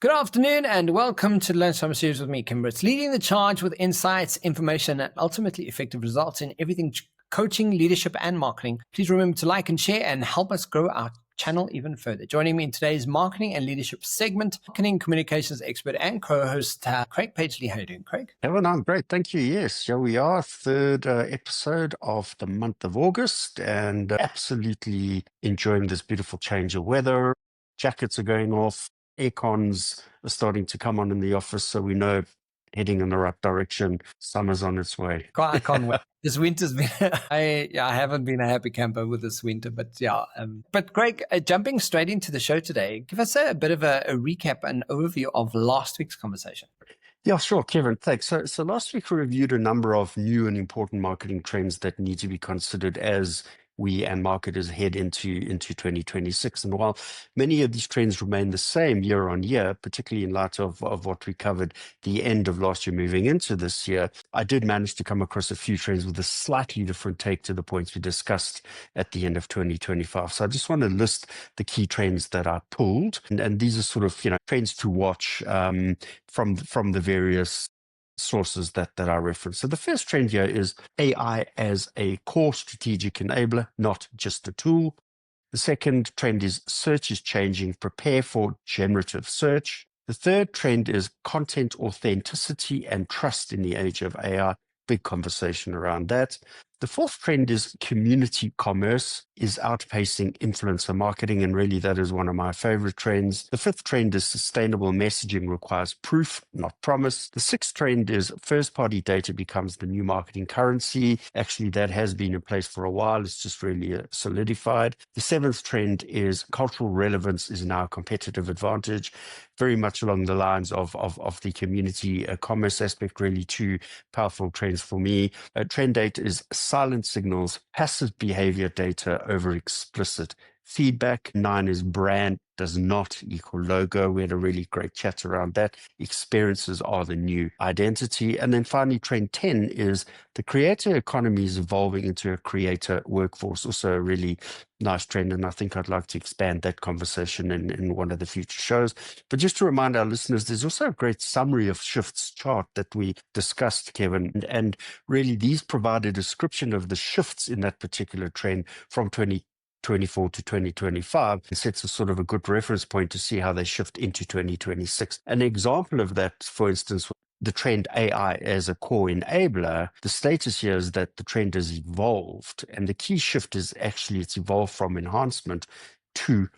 Good afternoon and welcome to the Lunchtime Series with me, Kevin Britz, leading the charge with insights, information, and ultimately effective results in everything coaching, leadership, and marketing. Please remember to like and share and help us grow our channel even further. Joining me in today's marketing and leadership segment, marketing communications expert and co-host Craig Pagely. How are you doing, Craig? Kevin, I'm great. Thank you. Yes, here we are, third episode of the month of August, and absolutely enjoying this beautiful change of weather. Jackets are going off, aircons are starting to come on in the office, so we know heading in the right direction. Summer's on its way. I can't wait. This winter's been, I haven't been a happy camper with this winter, but yeah. But Greg, jumping straight into the show today, give us a bit of a recap and overview of last week's conversation. Yeah, sure, Kevin. Thanks. So last week we reviewed a number of new and important marketing trends that need to be considered as we and marketers head into 2026. And while many of these trends remain the same year on year, particularly in light of what we covered the end of last year moving into this year, I did manage to come across a few trends with a slightly different take to the points we discussed at the end of 2025. So I just want to list the key trends that I pulled. And these are sort of, trends to watch from the various sources that I referenced. So the first trend here is AI as a core strategic enabler, not just a tool. The second trend is search is changing, prepare for generative search. The third trend is content authenticity and trust in the age of AI. Big conversation around that. The fourth trend is community commerce is outpacing influencer marketing, and really that is one of my favorite trends. The fifth trend is sustainable messaging requires proof, not promise. The sixth trend is first-party data becomes the new marketing currency. Actually, that has been in place for a while. It's just really solidified. The seventh trend is cultural relevance is now a competitive advantage, very much along the lines of the community commerce aspect, really two powerful trends for me. Trend 8 is silent signals, passive behavior data over explicit feedback. 9 is brand does not equal logo. We had a really great chat around that. Experiences are the new identity. And then finally, trend 10 is the creator economy is evolving into a creator workforce. Also a really nice trend, and I think I'd like to expand that conversation in one of the future shows. But just to remind our listeners, there's also a great summary of shifts chart that we discussed, Kevin, and really these provide a description of the shifts in that particular trend from 2024 to 2025. It sets a sort of a good reference point to see how they shift into 2026. An example of that, for instance, the trend AI as a core enabler, the status here is that the trend has evolved, and the key shift is actually it's evolved from enhancement to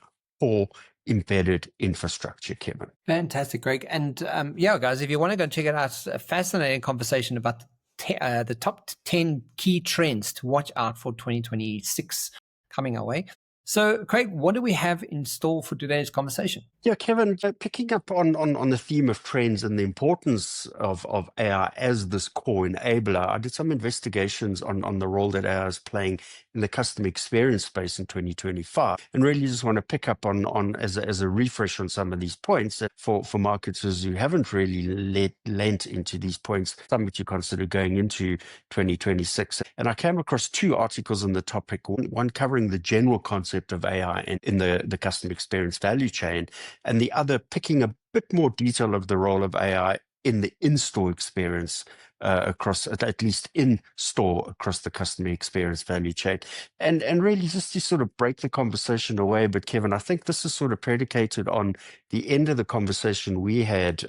core embedded infrastructure, Kevin. Fantastic, Greg. And guys, if you want to go and check it out, a fascinating conversation about the top 10 key trends to watch out for 2026 coming our way. So, Craig, what do we have in store for today's conversation? Yeah, Kevin, picking up on the theme of trends and the importance of AI as this core enabler, I did some investigations on the role that AI is playing in the customer experience space in 2025, and really just want to pick up on as a refresh on some of these points for marketers who haven't really lent into these points, some which you consider going into 2026. And I came across two articles on the topic, one covering the general concept of AI in the customer experience value chain, and the other picking a bit more detail of the role of AI in the in-store experience across, at least in-store, across the customer experience value chain. And really just to sort of break the conversation away, but Kevin, I think this is sort of predicated on the end of the conversation we had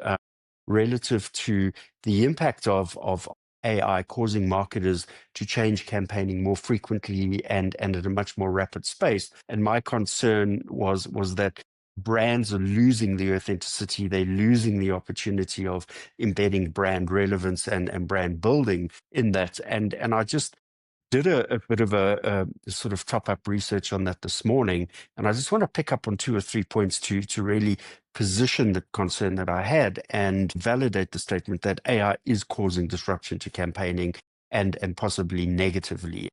relative to the impact of AI causing marketers to change campaigning more frequently and at a much more rapid space. And my concern was that brands are losing the authenticity, they're losing the opportunity of embedding brand relevance and brand building in that. And I just did a bit of a sort of top-up research on that this morning, and I just want to pick up on 2 or 3 points to really position the concern that I had and validate the statement that AI is causing disruption to campaigning and possibly negatively.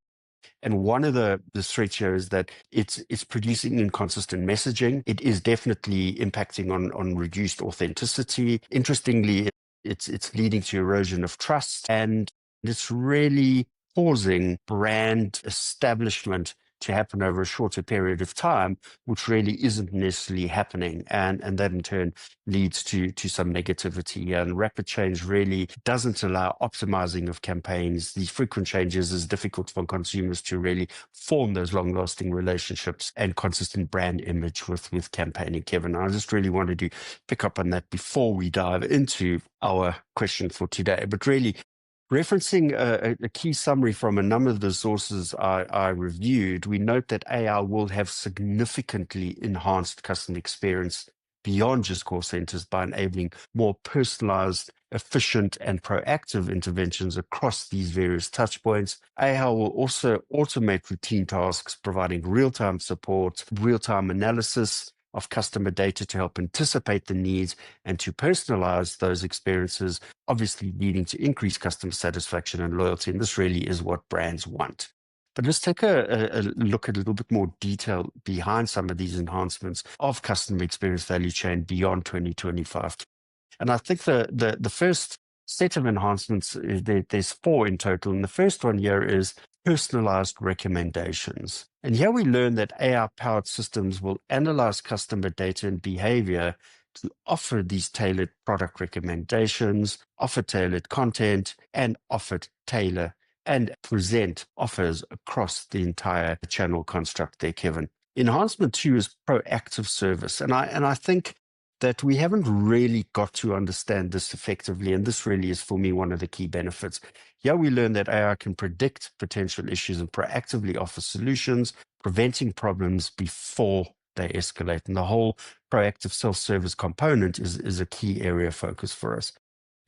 And one of the threats here is that it's producing inconsistent messaging. It is definitely impacting on reduced authenticity. Interestingly, it's leading to erosion of trust, and it's really causing brand establishment to happen over a shorter period of time, which really isn't necessarily happening. And that in turn leads to some negativity. And rapid change really doesn't allow optimizing of campaigns. These frequent changes is difficult for consumers to really form those long-lasting relationships and consistent brand image with campaigning, Kevin. I just really wanted to pick up on that before we dive into our question for today. But really, referencing a key summary from a number of the sources I reviewed, we note that AI will have significantly enhanced customer experience beyond just call centers by enabling more personalized, efficient, and proactive interventions across these various touchpoints. AI will also automate routine tasks, providing real-time support, real-time analysis of customer data to help anticipate the needs and to personalize those experiences, obviously leading to increased customer satisfaction and loyalty. And this really is what brands want. But let's take a look at a little bit more detail behind some of these enhancements of customer experience value chain beyond 2025. And I think the first set of enhancements, there's 4 in total. And the first one here is personalized recommendations. And here we learn that AI-powered systems will analyze customer data and behavior to offer these tailored product recommendations, offer tailored content, and tailor and present offers across the entire channel construct there, Kevin. Enhancement 2 is proactive service. And I think that we haven't really got to understand this effectively. And this really is, for me, one of the key benefits. Here we learn that AI can predict potential issues and proactively offer solutions, preventing problems before they escalate. And the whole proactive self-service component is a key area of focus for us.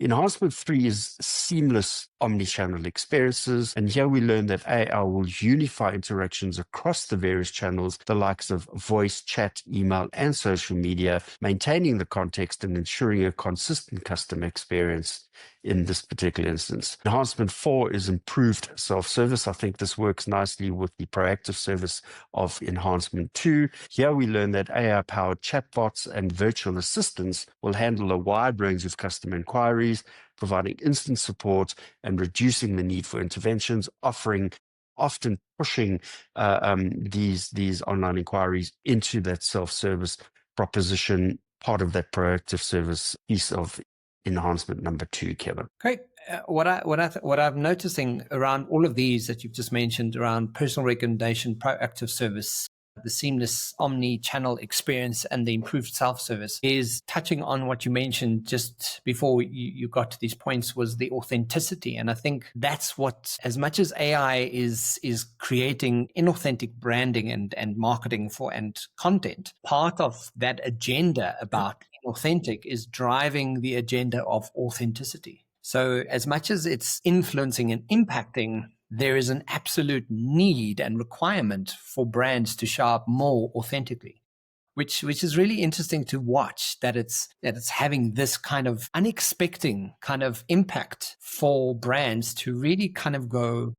Enhancement 3 is seamless omni-channel experiences. And here we learn that AI will unify interactions across the various channels, the likes of voice, chat, email, and social media, maintaining the context and ensuring a consistent customer experience in this particular instance. Enhancement 4 is improved self-service. I think this works nicely with the proactive service of enhancement 2. Here we learn that AI-powered chatbots and virtual assistants will handle a wide range of customer inquiries, providing instant support and reducing the need for interventions, often pushing these online inquiries into that self-service proposition, part of that proactive service piece of enhancement number 2, Kevin. Great. What I'm noticing around all of these that you've just mentioned around personal recommendation, proactive service, the seamless omni-channel experience, and the improved self-service is touching on what you mentioned just before you got to these points, was the authenticity. And I think that's what, as much as AI is creating inauthentic branding and marketing for and content, part of that agenda about inauthentic is driving the agenda of authenticity. So as much as it's influencing and impacting, there is an absolute need and requirement for brands to show up more authentically, which is really interesting to watch, that it's having this kind of unexpected kind of impact for brands to really kind of go,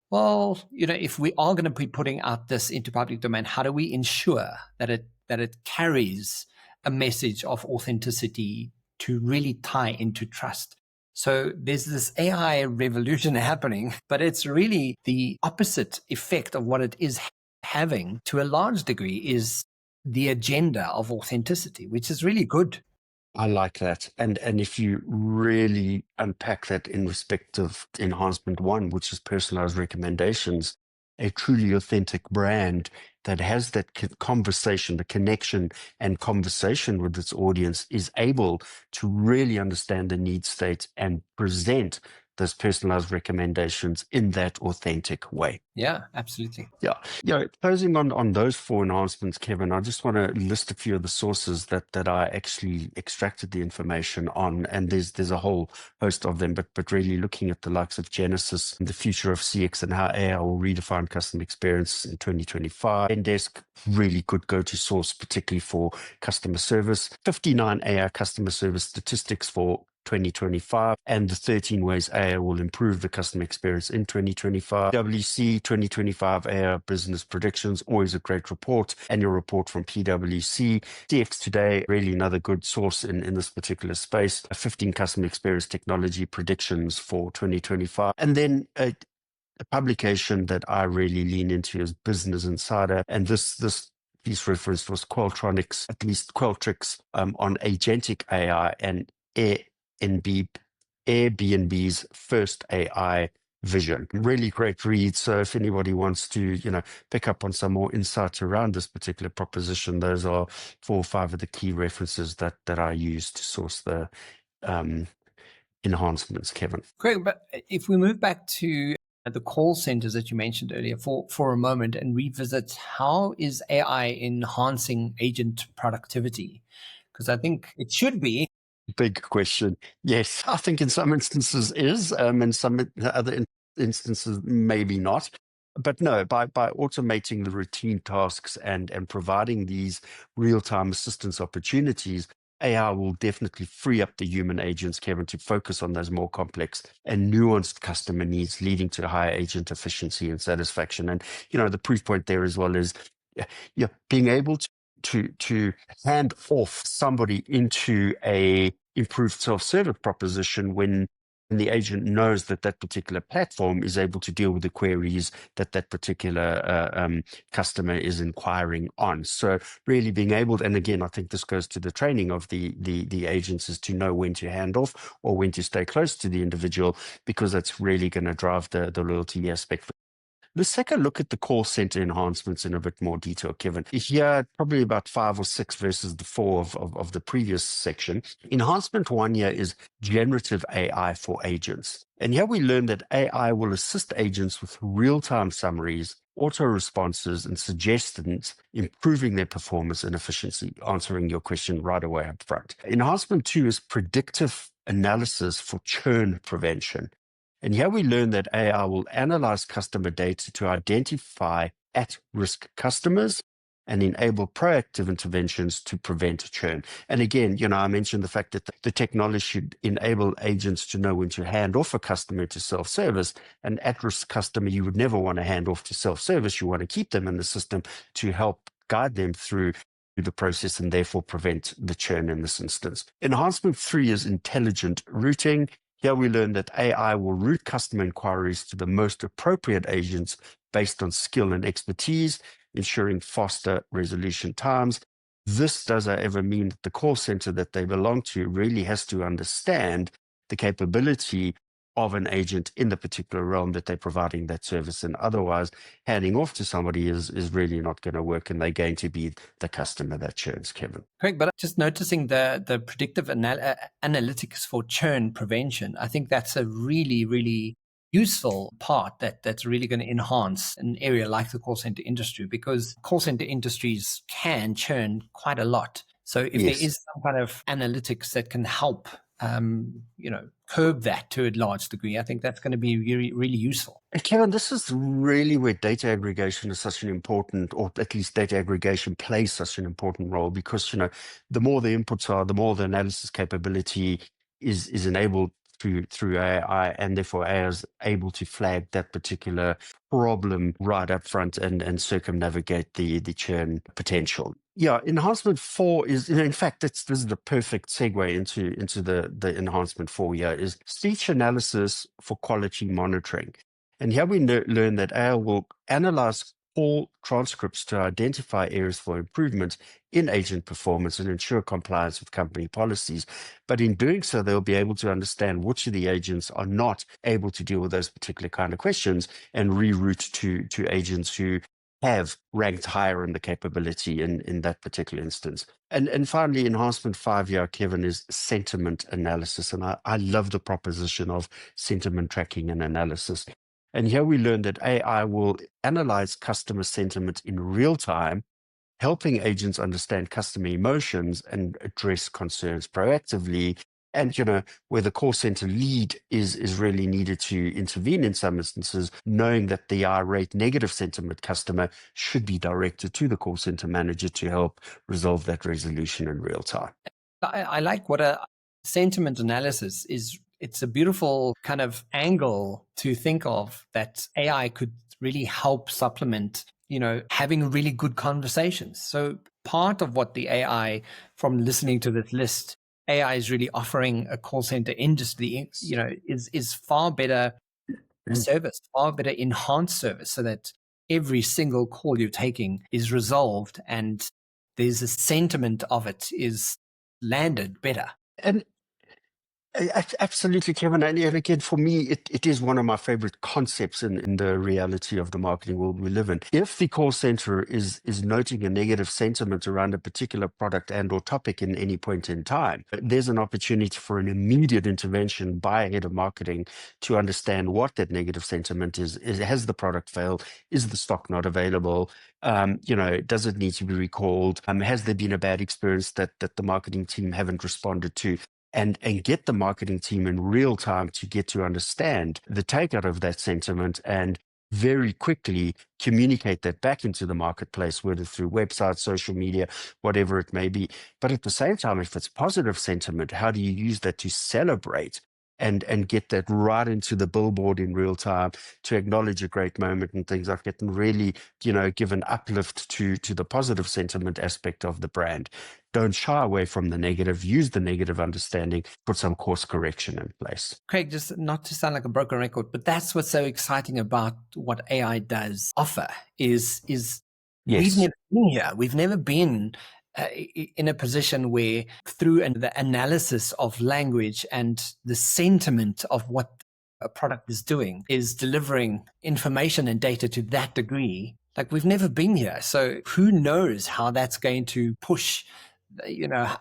well, if we are going to be putting out this into public domain, how do we ensure that it carries a message of authenticity to really tie into trust? So there's this AI revolution happening, but it's really the opposite effect of what it is having to a large degree, is the agenda of authenticity, which is really good. I like that. And if you really unpack that in respect of enhancement 1, which is personalized recommendations, a truly authentic brand that has that conversation, the connection and conversation with its audience, is able to really understand the need state and present those personalized recommendations in that authentic way. Yeah, absolutely. Yeah. Closing on those 4 enhancements, Kevin, I just want to list a few of the sources that I actually extracted the information on, and there's a whole host of them, but really looking at the likes of Genesis, the future of CX and how AI will redefine customer experience in 2025. Zendesk, really good go-to source, particularly for customer service. 59 AI customer service statistics for 2025, and the 13 ways AI will improve the customer experience in 2025. WC 2025 AI business predictions, always a great report. Annual report from PwC. CX Today, really another good source in this particular space. 15 customer experience technology predictions for 2025. And then A publication that I really lean into is Business Insider, and this piece referenced was Qualtrics on Agentic AI and Airbnb, Airbnb's first AI vision. Really great read. So if anybody wants to, pick up on some more insights around this particular proposition, those are 4 or 5 of the key references that I use to source the enhancements, Kevin. Great. But if we move back to the call centers that you mentioned earlier for a moment and revisit, how is AI enhancing agent productivity? Because I think it should be. Big question. Yes, I think in some instances is, and some other instances maybe not. But no, by automating the routine tasks and providing these real-time assistance opportunities, AI will definitely free up the human agents, Kevin, to focus on those more complex and nuanced customer needs, leading to higher agent efficiency and satisfaction. And the proof point there as well is, being able to hand off somebody into a improved self-service proposition when the agent knows that particular platform is able to deal with the queries that particular customer is inquiring on. So really being able, and again, I think this goes to the training of the agents, is to know when to hand off or when to stay close to the individual, because that's really going to drive the loyalty aspect. Let's take a look at the call center enhancements in a bit more detail, Kevin. Here, probably about 5 or 6 versus the 4 of the previous section. Enhancement 1 here is generative AI for agents. And here we learn that AI will assist agents with real-time summaries, auto responses, and suggestions, improving their performance and efficiency, answering your question right away up front. Enhancement 2 is predictive analysis for churn prevention. And here we learn that AI will analyze customer data to identify at-risk customers and enable proactive interventions to prevent churn. And again, I mentioned the fact that the technology should enable agents to know when to hand off a customer to self-service. An at-risk customer you would never want to hand off to self-service. You want to keep them in the system to help guide them through the process and therefore prevent the churn in this instance. Enhancement 3 is intelligent routing. Here we learn that AI will route customer inquiries to the most appropriate agents based on skill and expertise, ensuring faster resolution times. This does, however, mean that the call center that they belong to really has to understand the capability of an agent in the particular realm that they're providing that service. And otherwise, handing off to somebody is really not going to work, and they're going to be the customer that churns, Kevin. Correct, but just noticing the predictive analytics for churn prevention, I think that's a really, really useful part that's really going to enhance an area like the call center industry, because call center industries can churn quite a lot. So if there is some kind of analytics that can help curb that to a large degree, I think that's going to be really, really useful. And Kevin, this is really where data aggregation is such an important, or at least data aggregation plays such an important role, because, the more the inputs are, the more the analysis capability is enabled through AI, and therefore AI is able to flag that particular problem right up front and circumnavigate the churn potential. Yeah, enhancement 4 is, in fact, this is the perfect segue into the enhancement 4 here, is speech analysis for quality monitoring. And here we learn that AI will analyze all transcripts to identify areas for improvement in agent performance and ensure compliance with company policies. But in doing so, they'll be able to understand which of the agents are not able to deal with those particular kind of questions and reroute to agents who have ranked higher in the capability in that particular instance. And finally, enhancement 5 here, Kevin, is sentiment analysis. And I love the proposition of sentiment tracking and analysis. And here we learn that AI will analyze customer sentiment in real time, helping agents understand customer emotions and address concerns proactively. And, where the call center lead is really needed to intervene in some instances, knowing that the irate negative sentiment customer should be directed to the call center manager to help resolve that resolution in real time. I like what a sentiment analysis is. It's a beautiful kind of angle to think of, that AI could really help supplement, having really good conversations. So part of what the AI, from listening to this list, AI is really offering a call center industry, is far better service, far better enhanced service, so that every single call you're taking is resolved and there's a sentiment of it is landed better. And absolutely, Kevin. And again, for me, it is one of my favorite concepts in the reality of the marketing world we live in. If the call center is noting a negative sentiment around a particular product and or topic in any point in time, there's an opportunity for an immediate intervention by a head of marketing to understand what that negative sentiment is. Has the product failed? Is the stock not available? Does it need to be recalled? Has there been a bad experience that the marketing team haven't responded to? And get the marketing team in real time to get to understand the takeout of that sentiment and very quickly communicate that back into the marketplace, whether through websites, social media, whatever it may be. But at the same time, if it's positive sentiment, how do you use that to celebrate and get that right into the billboard in real time to acknowledge a great moment and things like that, and really, give an uplift to the positive sentiment aspect of the brand. Don't shy away from the negative, use the negative understanding, put some course correction in place. Craig, just not to sound like a broken record, but that's what's so exciting about what AI does offer is we've Yes. never been here. We've never been in a position where through the analysis of language and the sentiment of what a product is doing is delivering information and data to that degree. Like, we've never been here. So who knows how that's going to push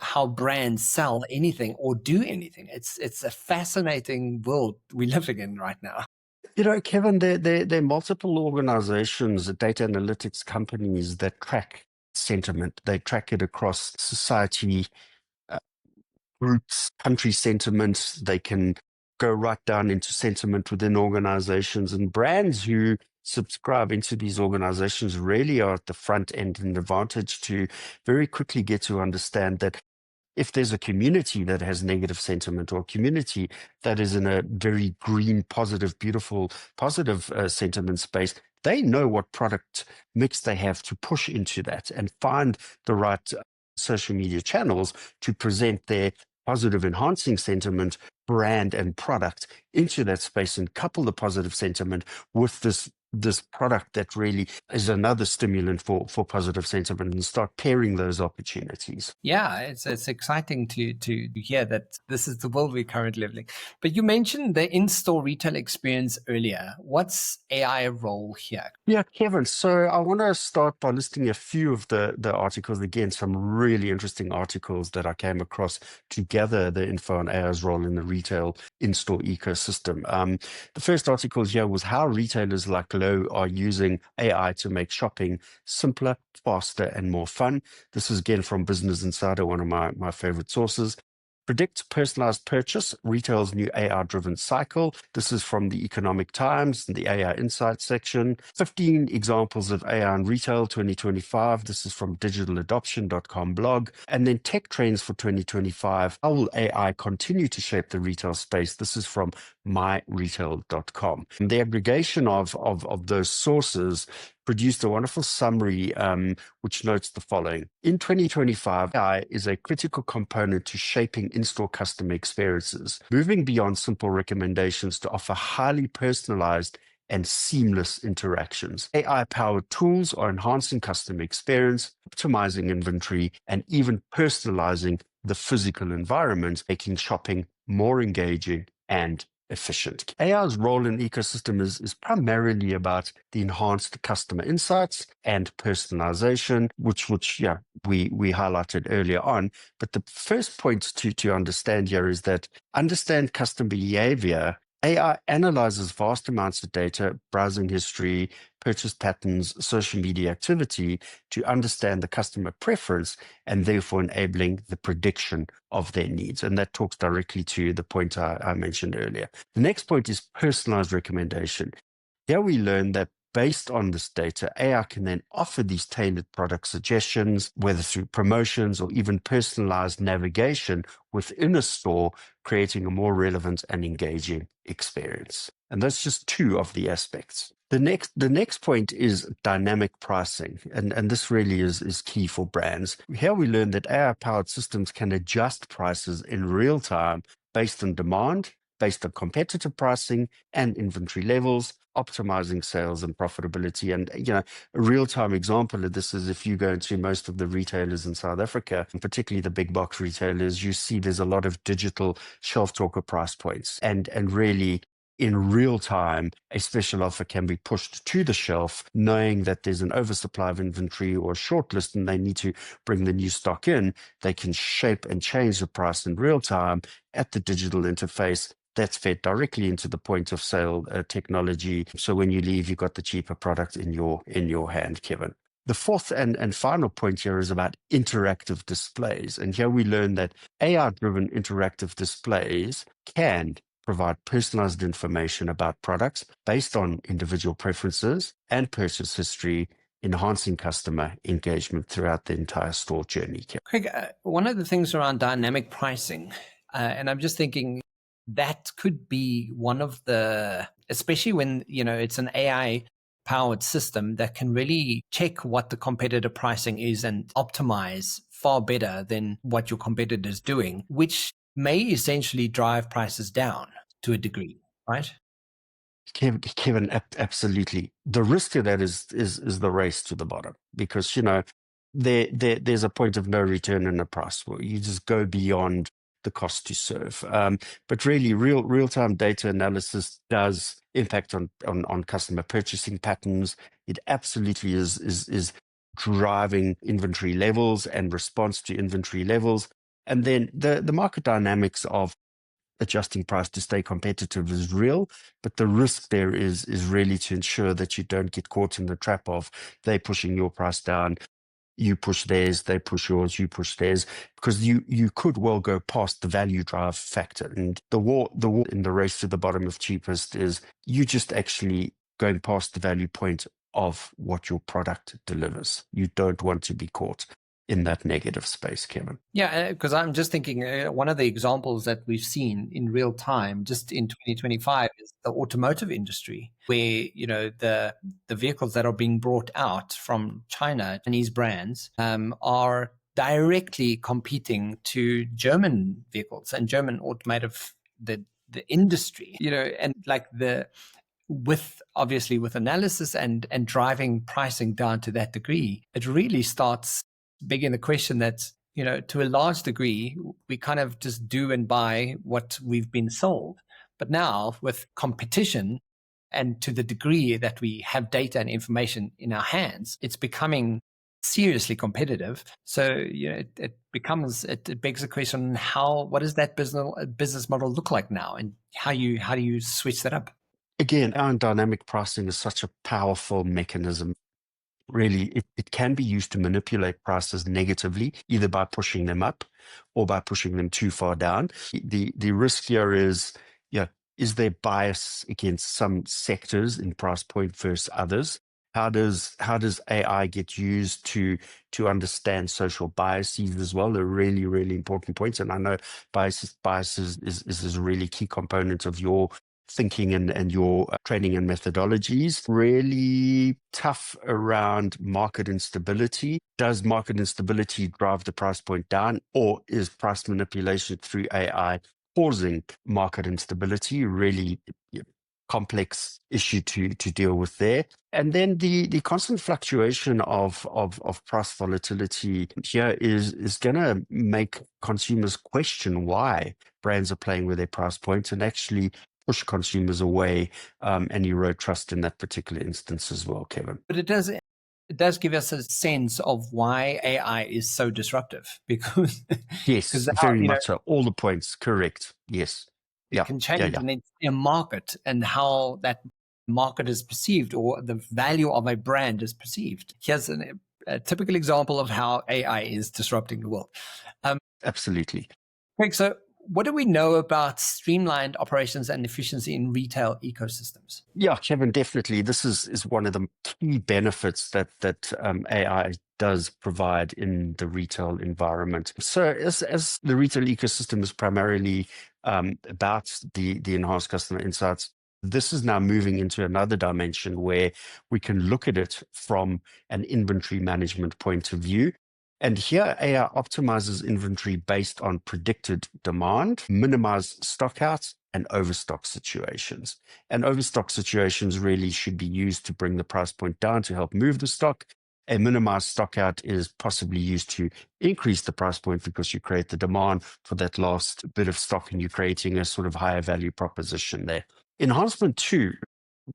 how brands sell anything or do anything. It's a fascinating world we're living in right now. Kevin, there are multiple organizations, data analytics companies that track sentiment. They track it across society, groups, country sentiment. They can go right down into sentiment within organizations, and brands who subscribe into these organizations really are at the front end and advantage to very quickly get to understand that if there's a community that has negative sentiment, or a community that is in a very green, positive, beautiful, positive sentiment space, they know what product mix they have to push into that and find the right social media channels to present their positive, enhancing sentiment, brand, and product into that space, and couple the positive sentiment with this product that really is another stimulant for positive sentiment, and start pairing those opportunities. Yeah, it's exciting to hear that this is the world we're currently living. But you mentioned the in-store retail experience earlier. What's AI role here? Yeah, Kevin. So I want to start by listing a few of the articles. Again, some really interesting articles that I came across to gather the info on AI's role in the retail in-store ecosystem. The first article here was how retailers like Lowe are using AI to make shopping simpler, faster, and more fun. This is again from Business Insider, one of my favorite sources. Predict personalized purchase, retail's new AI-driven cycle. This is from the Economic Times, the AI Insights section. 15 examples of AI in retail 2025. This is from digitaladoption.com blog. And then tech trends for 2025. How will AI continue to shape the retail space? This is from myretail.com. And the aggregation of those sources produced a wonderful summary which notes the following. In 2025, AI is a critical component to shaping in-store customer experiences, moving beyond simple recommendations to offer highly personalized and seamless interactions. AI-powered tools are enhancing customer experience, optimizing inventory, and even personalizing the physical environment, making shopping more engaging and efficient. AI's role in the ecosystem is primarily about the enhanced customer insights and personalization, which we highlighted earlier on. But the first point to understand here is that understand customer behavior. AI analyzes vast amounts of data, browsing history, purchase patterns, social media activity to understand the customer preference, and therefore enabling the prediction of their needs. And that talks directly to the point I mentioned earlier. The next point is personalized recommendation. Here we learn that based on this data, AI can then offer these tailored product suggestions, whether through promotions or even personalized navigation within a store, creating a more relevant and engaging experience. And that's just two of the aspects. The next point is dynamic pricing, and this really is key for brands. Here we learn that AI-powered systems can adjust prices in real time based on demand, based on competitive pricing and inventory levels, optimizing sales and profitability. And, a real-time example of this is if you go into most of the retailers in South Africa, and particularly the big box retailers, you see there's a lot of digital shelf talker price points. And really, in real time, a special offer can be pushed to the shelf, knowing that there's an oversupply of inventory or a short list and they need to bring the new stock in. They can shape and change the price in real time at the digital interface. That's fed directly into the point of sale technology. So when you leave, you've got the cheaper product in your hand, Kevin. The fourth and final point here is about interactive displays. And here we learn that AI-driven interactive displays can provide personalized information about products based on individual preferences and purchase history, enhancing customer engagement throughout the entire store journey. Craig, one of the things around dynamic pricing, and I'm just thinking that could be one of the, especially when, it's an AI powered system that can really check what the competitor pricing is and optimize far better than what your competitor is doing, which may essentially drive prices down to a degree, right? Kevin, absolutely. The risk to that is the race to the bottom, because there's a point of no return in the price where you just go beyond the cost to serve. But really, real-time data analysis does impact on customer purchasing patterns. It absolutely is driving inventory levels and response to inventory levels. And then the market dynamics of adjusting price to stay competitive is real, but the risk there is really to ensure that you don't get caught in the trap of they pushing your price down, you push theirs, they push yours, you push theirs, because you could well go past the value drive factor. And the war in the race to the bottom of cheapest is you just actually going past the value point of what your product delivers. You don't want to be caught in that negative space, Kevin. Yeah, because I'm just thinking one of the examples that we've seen in real time just in 2025 is the automotive industry, where the vehicles that are being brought out from China, Chinese brands, are directly competing to German vehicles and German automotive the industry, and like with analysis and driving pricing down to that degree, it really starts begging the question that, to a large degree, we kind of just do and buy what we've been sold. But now with competition, and to the degree that we have data and information in our hands, it's becoming seriously competitive. So, it begs the question, what does that business model look like now? And how do you switch that up? Again, our dynamic pricing is such a powerful mechanism. Really, it can be used to manipulate prices negatively, either by pushing them up or by pushing them too far down. The risk here is there bias against some sectors in price point versus others? How does AI get used to understand social biases as well? They're really, really important points. And I know biases is a really key component of your thinking and your training and methodologies. Really tough around market instability. Does market instability drive the price point down, or is price manipulation through AI causing market instability? Really complex issue to deal with there. And then the constant fluctuation of price volatility here is going to make consumers question why brands are playing with their price points, and actually push consumers away and erode trust in that particular instance as well, Kevin. But it does give us a sense of why AI is so disruptive, because yes, very much so. All the points correct. Yes, it can change an entire market and how that market is perceived, or the value of a brand is perceived. Here's a typical example of how AI is disrupting the world. Absolutely. Craig, so what do we know about streamlined operations and efficiency in retail ecosystems? Yeah, Kevin, definitely. This is one of the key benefits that AI does provide in the retail environment. So as the retail ecosystem is primarily about the enhanced customer insights, this is now moving into another dimension where we can look at it from an inventory management point of view. And here, AI optimizes inventory based on predicted demand, minimize stockouts, and overstock situations. And overstock situations really should be used to bring the price point down to help move the stock. A minimized stock out is possibly used to increase the price point because you create the demand for that last bit of stock and you're creating a sort of higher value proposition there. Enhancement 2,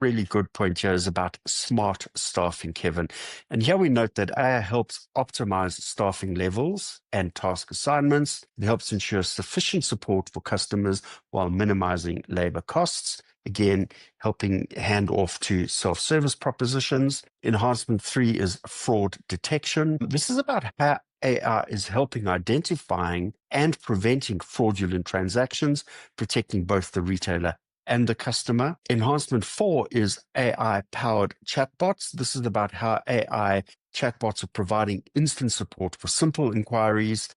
really good point here, is about smart staffing, Kevin. And here we note that AI helps optimize staffing levels and task assignments. It helps ensure sufficient support for customers while minimizing labor costs. Again, helping hand off to self-service propositions. Enhancement 3 is fraud detection. This is about how AI is helping identifying and preventing fraudulent transactions, protecting both the retailer and the customer. Enhancement 4 is AI-powered chatbots. This is about how AI chatbots are providing instant support for simple inquiries,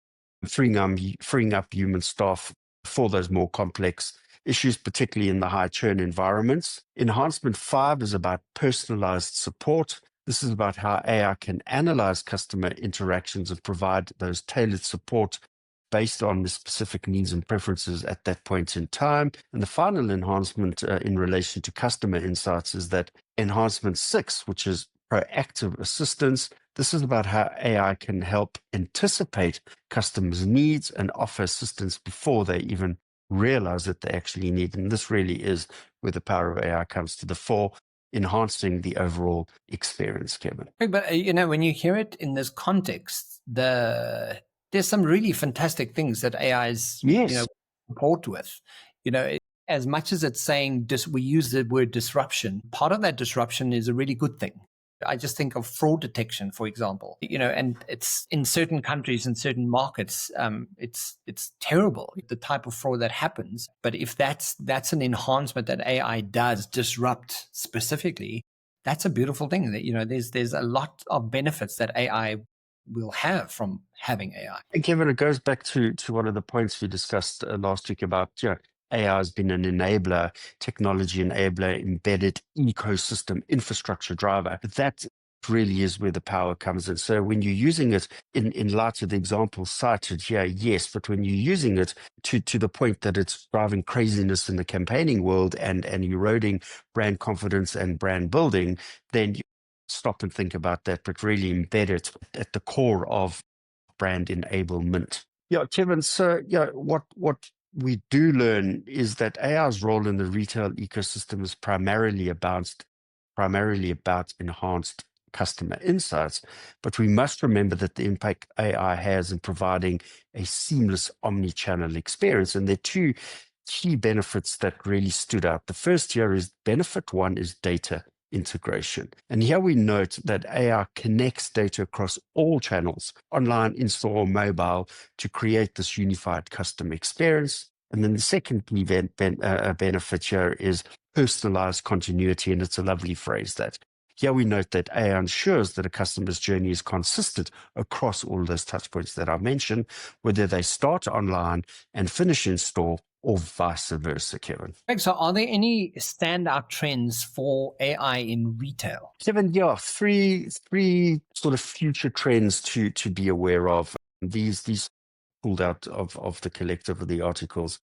freeing up human staff for those more complex issues, particularly in the high churn environments. Enhancement 5 is about personalized support. This is about how AI can analyze customer interactions and provide those tailored support based on the specific needs and preferences at that point in time. And the final enhancement in relation to customer insights is that enhancement 6, which is proactive assistance. This is about how AI can help anticipate customers' needs and offer assistance before they even realize that they actually need. And this really is where the power of AI comes to the fore, enhancing the overall experience, Kevin. But when you hear it in this context, there's some really fantastic things that AI is, Yes. support with. As much as it's saying we use the word disruption, part of that disruption is a really good thing. I just think of fraud detection, for example, and it's in certain countries and certain markets, it's terrible, the type of fraud that happens. But if that's an enhancement that AI does disrupt specifically, that's a beautiful thing. That there's a lot of benefits that AI will have from having AI. And Kevin, it goes back to one of the points we discussed last week about AI has been an enabler, technology enabler, embedded ecosystem infrastructure driver. That really is where the power comes in. So when you're using it in light of the examples cited here, yes, but when you're using it to the point that it's driving craziness in the campaigning world and eroding brand confidence and brand building, then you stop and think about that, but really embed it at the core of brand enablement. Yeah, Kevin, so what we do learn is that AI's role in the retail ecosystem is primarily about enhanced customer insights, but we must remember that the impact AI has in providing a seamless omni-channel experience. And there are two key benefits that really stood out. The first here is benefit one is data integration. And here we note that AI connects data across all channels, online, in-store, mobile, to create this unified customer experience. And then the second key benefit here is personalized continuity, and it's a lovely phrase that. Here we note that AI ensures that a customer's journey is consistent across all those touch points that I mentioned, whether they start online and finish in store or vice versa, Kevin. So are there any standout trends for AI in retail? Kevin, yeah, three sort of future trends to be aware of. These pulled out of the collective of the articles.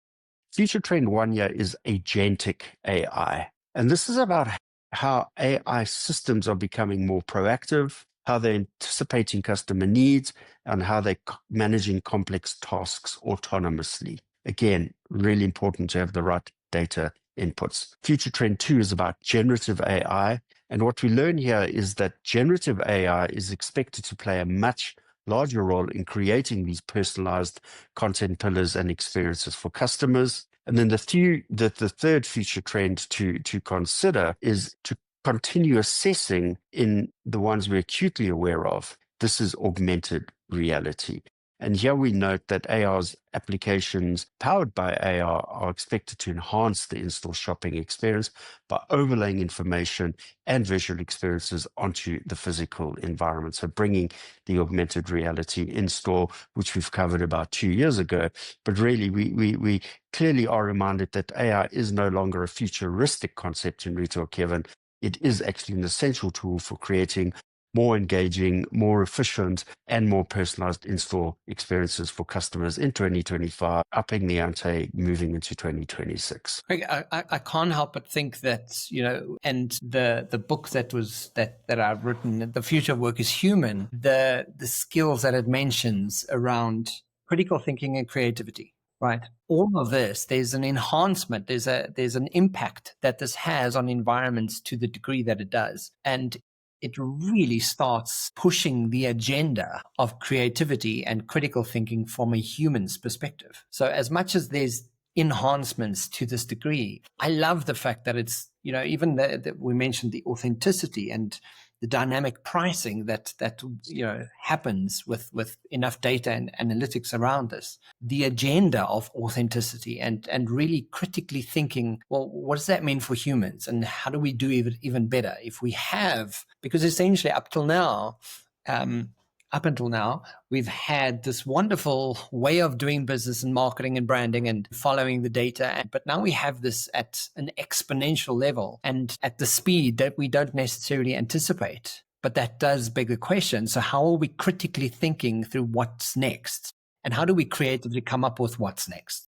Future trend one here is agentic AI. And this is about how AI systems are becoming more proactive, how they're anticipating customer needs, and how they're managing complex tasks autonomously. Again, really important to have the right data inputs. Future trend 2 is about generative AI. And what we learn here is that generative AI is expected to play a much larger role in creating these personalized content pillars and experiences for customers. And then the third future trend to consider is to continue assessing in the ones we're acutely aware of. This is augmented reality. And here we note that AR's applications powered by AR are expected to enhance the in-store shopping experience by overlaying information and visual experiences onto the physical environment. So bringing the augmented reality in-store, which we've covered about 2 years ago. But really, we clearly are reminded that AR is no longer a futuristic concept in retail, Kevin. It is actually an essential tool for creating more engaging, more efficient, and more personalized in-store experiences for customers in 2025, upping the ante moving into 2026. Craig, I can't help but think that, and the book that I've written, The Future of Work is Human, the skills that it mentions around critical thinking and creativity, right? All of this, there's an enhancement, there's an impact that this has on environments to the degree that it does. And it really starts pushing the agenda of creativity and critical thinking from a human's perspective. So as much as there's enhancements to this degree, I love the fact that it's, even that we mentioned the authenticity and the dynamic pricing that happens with enough data and analytics around this. The agenda of authenticity and really critically thinking, well, what does that mean for humans, and how do we do even better if we have? Because essentially, up until now, we've had this wonderful way of doing business and marketing and branding and following the data. But now we have this at an exponential level and at the speed that we don't necessarily anticipate. But that does beg the question. So how are we critically thinking through what's next? And how do we creatively come up with what's next?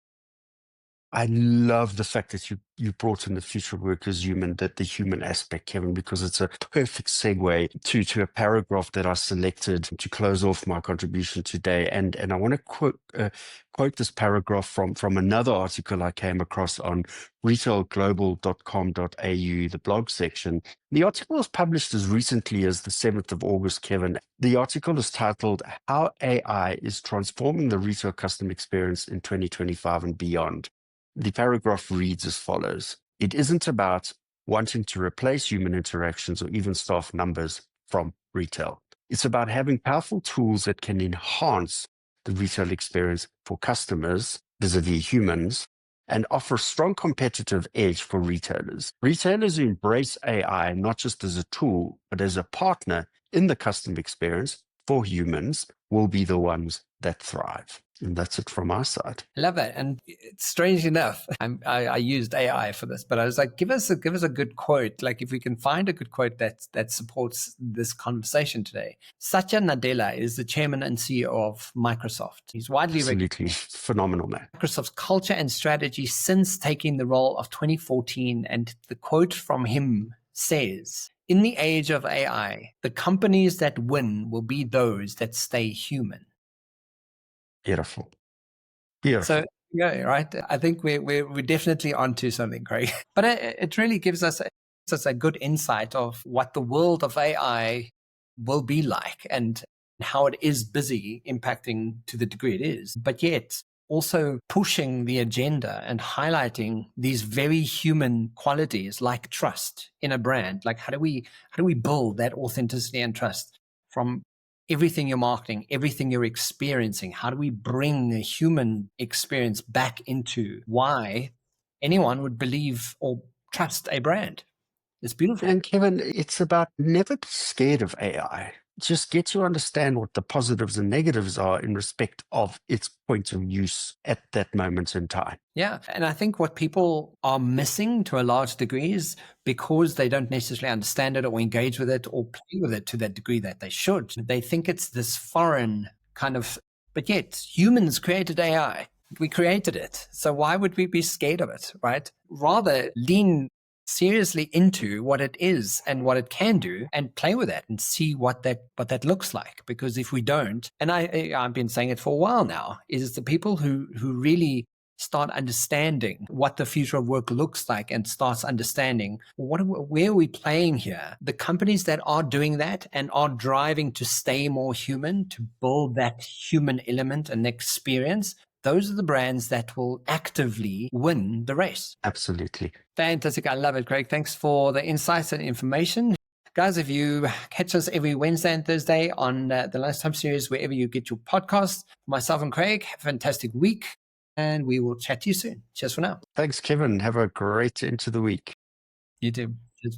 I love the fact that you brought in the future of work as human, that the human aspect, Kevin, because it's a perfect segue to a paragraph that I selected to close off my contribution today. And I want to quote this paragraph from another article I came across on retailglobal.com.au, the blog section. The article was published as recently as the 7th of August, Kevin. The article is titled How AI is Transforming the Retail Customer Experience in 2025 and Beyond. The paragraph reads as follows. It isn't about wanting to replace human interactions or even staff numbers from retail. It's about having powerful tools that can enhance the retail experience for customers vis-a-vis humans and offer strong competitive edge for retailers. Retailers who embrace AI not just as a tool, but as a partner in the customer experience for humans will be the ones that thrive. And that's it from our side. I love that. And strangely enough, I used AI for this, but I was like, give us a good quote. Like if we can find a good quote that supports this conversation today. Satya Nadella is the chairman and CEO of Microsoft. He's widely Absolutely phenomenal, man. Microsoft's culture and strategy since taking the role of 2014. And the quote from him says, in the age of AI, the companies that win will be those that stay human. Beautiful. So, yeah, right. I think we're definitely onto something, Craig. But it really gives us a good insight of what the world of AI will be like and how it is busy impacting to the degree it is, but yet also pushing the agenda and highlighting these very human qualities like trust in a brand. Like how do we build that authenticity and trust from everything you're marketing, everything you're experiencing? How do we bring the human experience back into why anyone would believe or trust a brand? It's beautiful. And Kevin, it's about never be scared of AI. Just get to understand what the positives and negatives are in respect of its point of use at that moment in time. Yeah. And I think what people are missing to a large degree is because they don't necessarily understand it or engage with it or play with it to that degree that they should. They think it's this foreign kind of, but yet humans created AI. We created it. So why would we be scared of it, right? Rather lean seriously into what it is and what it can do and play with that and see what that looks like. Because if we don't, and I've been saying it for a while now, is the people who really start understanding what the future of work looks like and starts understanding where are we playing here. The companies that are doing that and are driving to stay more human, to build that human element and experience, those are the brands that will actively win the race. Absolutely. Fantastic. I love it, Craig. Thanks for the insights and information. Guys, if you catch us every Wednesday and Thursday on the Lunchtime Series, wherever you get your podcasts, myself and Craig, have a fantastic week, and we will chat to you soon. Cheers for now. Thanks, Kevin. Have a great end to the week. You too. Cheers.